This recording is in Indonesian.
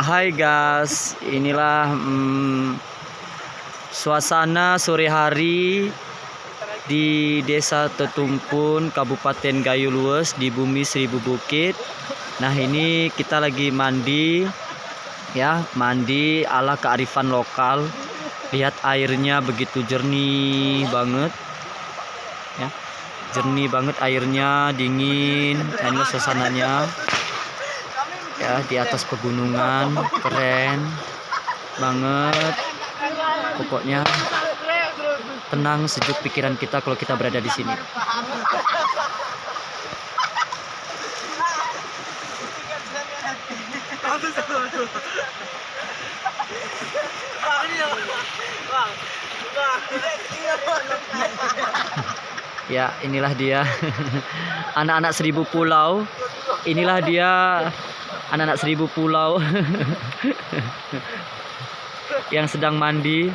Hai guys, inilah suasana sore hari di Desa Tetumpun, Kabupaten Gayo Lues di Bumi Seribu Bukit. Nah, ini kita lagi mandi ya, mandi ala kearifan lokal. Lihat airnya begitu jernih banget ya. Jernih banget airnya, dingin. Nah, ini suasananya ya, di atas pegunungan, keren banget. Pokoknya tenang, sejuk pikiran kita kalau kita berada di sini. Ya, inilah dia anak-anak seribu pulau. Inilah dia anak-anak seribu pulau yang sedang mandi.